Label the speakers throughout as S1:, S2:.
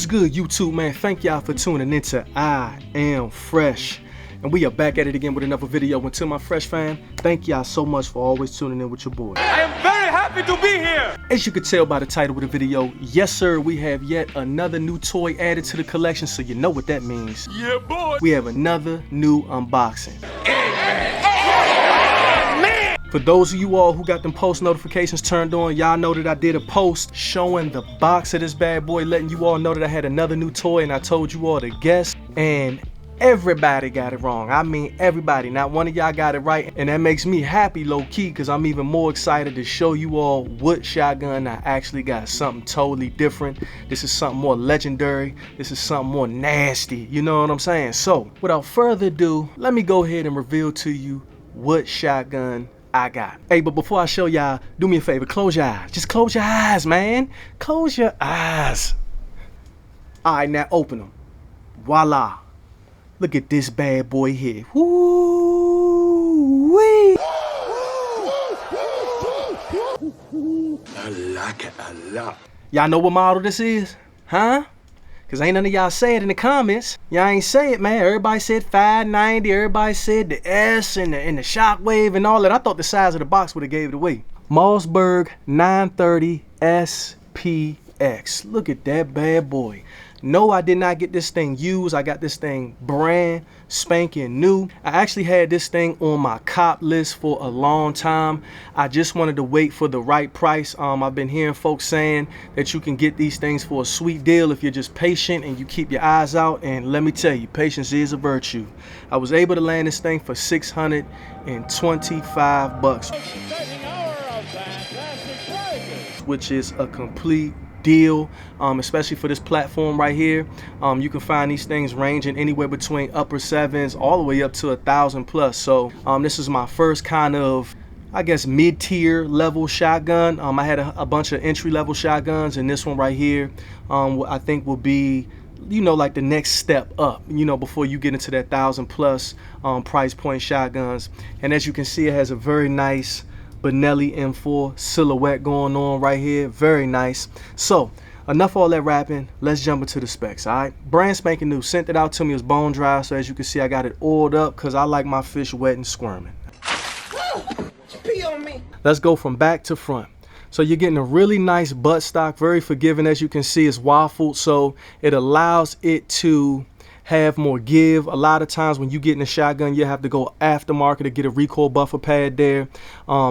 S1: good, YouTube, man? Thank y'all for tuning into I Am Fresh. And we are back at it again with another video. And to my Fresh fam, thank y'all so much for always tuning in with your boy.
S2: I am very happy to be here.
S1: As you can tell by the title of the video, yes sir, we have yet another new toy added to the collection, so you know what that means.
S2: Yeah, boy.
S1: We have another new unboxing. For those of you all who got them post notifications turned on, y'all know that I did a post showing the box of this bad boy, letting you all know that I had another new toy, and I told you all to guess, and everybody got it wrong. I mean everybody, not one of y'all got it right, and that makes me happy low-key because I'm even more excited to show you all what shotgun I actually got. Something totally different. This is something more legendary. This is something more nasty, you know what I'm saying? So without further ado, let me go ahead and reveal to you what shotgun I got. Hey, but before I show y'all, do me a favor, close your eyes. Just close your eyes, man. Close your eyes. All right, now open them. Voila. Look at this bad boy here. Woo-wee.
S2: I like it a lot.
S1: Y'all know what model this is? Huh? Cause ain't none of y'all say it in the comments. Y'all ain't say it, man. Everybody said 590. Everybody said the S and the Shockwave and all that. I thought the size of the box would have gave it away. Mossberg 930 SPX. Look at that bad boy. No, I did not get this thing used. I got this thing brand spanking new. I actually had this thing on my cop list for a long time. I just wanted to wait for the right price. I've been hearing folks saying that you can get these things for a sweet deal if you're just patient and you keep your eyes out. And let me tell you, patience is a virtue. I was able to land this thing for $625, which is a complete deal, especially for this platform right here. You can find these things ranging anywhere between upper sevens all the way up to 1,000 plus. So this is my first kind of, I guess, mid-tier level shotgun. I had a bunch of entry-level shotguns, and this one right here I think will be, you know, like the next step up, you know, before you get into that 1,000 plus price point shotguns. And as you can see, it has a very nice Benelli M4 silhouette going on right here. Very nice. So enough all that rapping, let's jump into the specs. All right, brand spanking new. Sent it out to me, as bone dry, so as you can see I got it oiled up because I like my fish wet and squirming.
S2: Pee on me.
S1: Let's go from back to front. So you're getting a really nice buttstock, very forgiving. As you can see, it's waffled, so it allows it to have more give. A lot of times when you get in a shotgun, you have to go aftermarket to get a recoil buffer pad there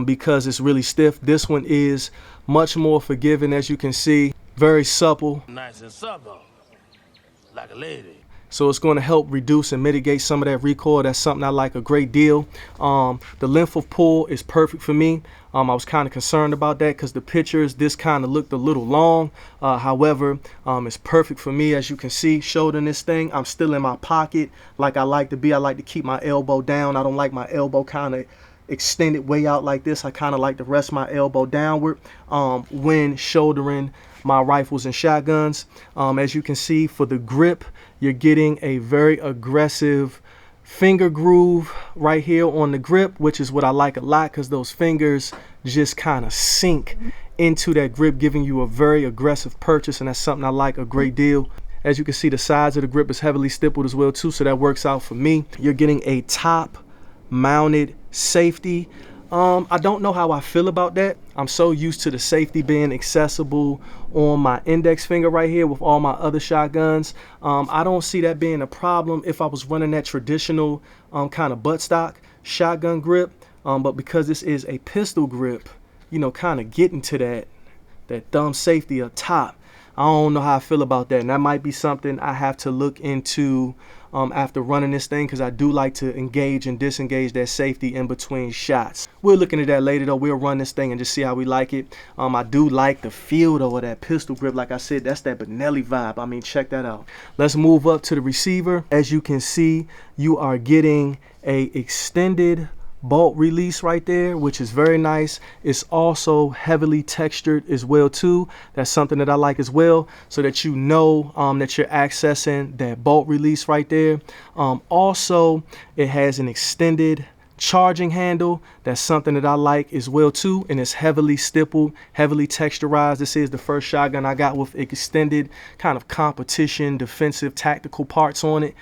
S1: because it's really stiff. This one is much more forgiving, as you can see. Very supple.
S2: Nice and supple, like a lady.
S1: So it's going to help reduce and mitigate some of that recoil. That's something I like a great deal. The length of pull is perfect for me. I was kind of concerned about that because the pictures, this kind of looked a little long. However, it's perfect for me. As you can see, shouldering this thing, I'm still in my pocket like I like to be. I like to keep my elbow down. I don't like my elbow kind of extended way out like this. I kind of like to rest my elbow downward when shouldering my rifles and shotguns. As you can see, for the grip, you're getting a very aggressive finger groove right here on the grip, which is what I like a lot because those fingers just kind of sink into that grip, giving you a very aggressive purchase, and that's something I like a great deal. As you can see, the sides of the grip is heavily stippled as well too, so that works out for me. You're getting a top mounted safety. I don't know how I feel about that. I'm so used to the safety being accessible on my index finger right here with all my other shotguns. I don't see that being a problem if I was running that traditional kind of buttstock shotgun grip. But because this is a pistol grip, you know, kind of getting to that thumb safety up top, I don't know how I feel about that. And that might be something I have to look into after running this thing, because I do like to engage and disengage that safety in between shots. We're looking at that later though. We'll run this thing and just see how we like it. I do like the feel though of that pistol grip. Like I said, that's that Benelli vibe. I mean, check that out. Let's move up to the receiver. As you can see, you are getting a extended bolt release right there, which is very nice. It's also heavily textured as well too. That's something that I like as well, so that you know that you're accessing that bolt release right there. Also, it has an extended charging handle, that's something that I like as well too, and it's heavily stippled, heavily texturized. This is the first shotgun I got with extended kind of competition, defensive, tactical parts on it.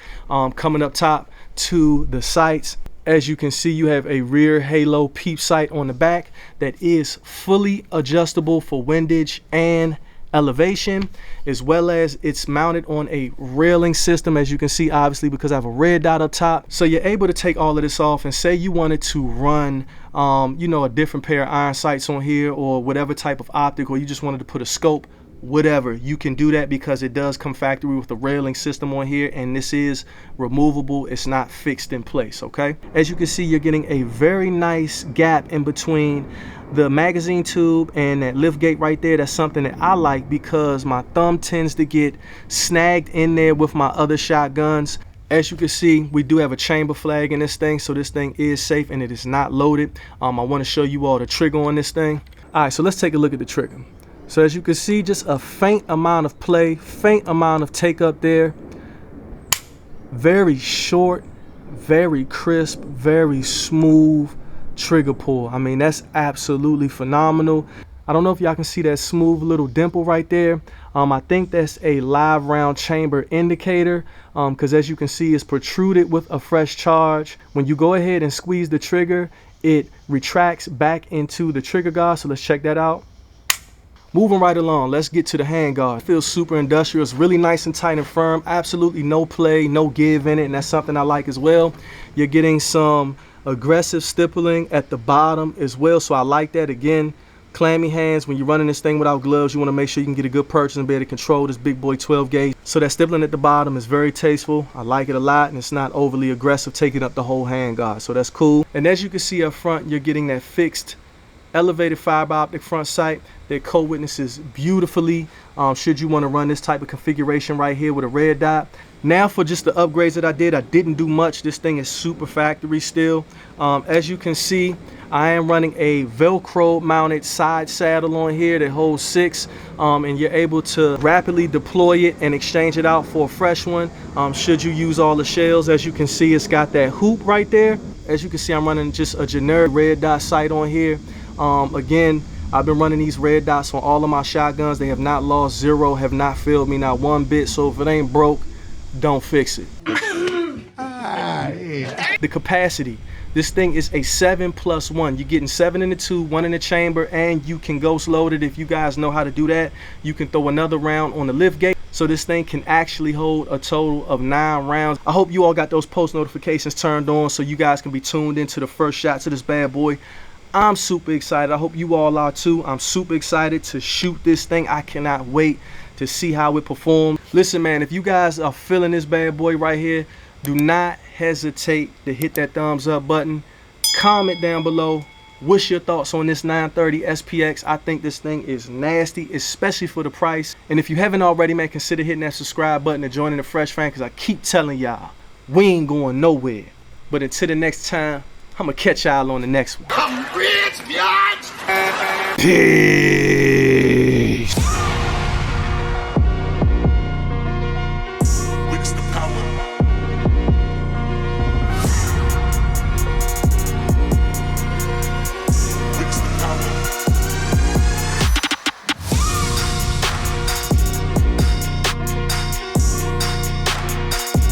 S1: Coming up top to the sights, as you can see, you have a rear halo peep sight on the back that is fully adjustable for windage and elevation, as well as it's mounted on a railing system, as you can see, obviously, because I have a red dot up top. So you're able to take all of this off, and say you wanted to run you know, a different pair of iron sights on here, or whatever type of optic, or you just wanted to put a scope, whatever, you can do that, because it does come factory with the railing system on here, and this is removable. It's not fixed in place. Okay, as you can see, you're getting a very nice gap in between the magazine tube and that lift gate right there. That's something that I like, because my thumb tends to get snagged in there with my other shotguns. As you can see, we do have a chamber flag in this thing, so this thing is safe and it is not loaded. I want to show you all the trigger on this thing. All right, so let's take a look at the trigger. So as you can see, just a faint amount of play, faint amount of take up there. Very short, very crisp, very smooth trigger pull. I mean, that's absolutely phenomenal. I don't know if y'all can see that smooth little dimple right there. I think that's a live round chamber indicator, because as you can see, it's protruded with a fresh charge. When you go ahead and squeeze the trigger, it retracts back into the trigger guard. So let's check that out. Moving right along, let's get to the handguard. It feels super industrial. It's really nice and tight and firm. Absolutely no play, no give in it, and that's something I like as well. You're getting some aggressive stippling at the bottom as well, so I like that. Again, clammy hands. When you're running this thing without gloves, you want to make sure you can get a good purchase and be able to control this big boy 12 gauge. So that stippling at the bottom is very tasteful. I like it a lot, and it's not overly aggressive, taking up the whole handguard, so that's cool. And as you can see up front, you're getting that fixed elevated fiber optic front sight that co-witnesses beautifully should you want to run this type of configuration right here with a red dot. Now for just the upgrades that I didn't do much. This thing is super factory still. As you can see, I am running a Velcro mounted side saddle on here that holds 6, and you're able to rapidly deploy it and exchange it out for a fresh one should you use all the shells. As you can see, it's got that hoop right there. As you can see, I'm running just a generic red dot sight on here. Again, I've been running these red dots on all of my shotguns. They have not lost zero, have not failed me not one bit. So if it ain't broke, don't fix it. The capacity, this thing is a 7+1. You're getting 7 in the tube, 1 in the chamber, and you can ghost load it. If you guys know how to do that, you can throw another round on the lift gate. So this thing can actually hold a total of 9 rounds. I hope you all got those post notifications turned on so you guys can be tuned into the first shots of this bad boy. I'm super excited. I hope you all are too. I'm super excited to shoot this thing. I cannot wait to see how it performs. Listen, man, if you guys are feeling this bad boy right here, do not hesitate to hit that thumbs up button. Comment down below. What's your thoughts on this 930 SPX? I think this thing is nasty, especially for the price. And if you haven't already, man, consider hitting that subscribe button and joining the Fresh Fam, because I keep telling y'all, we ain't going nowhere. But until the next time, I'm gonna catch y'all on the next one.
S2: I'm rich, bitch!
S1: Peace.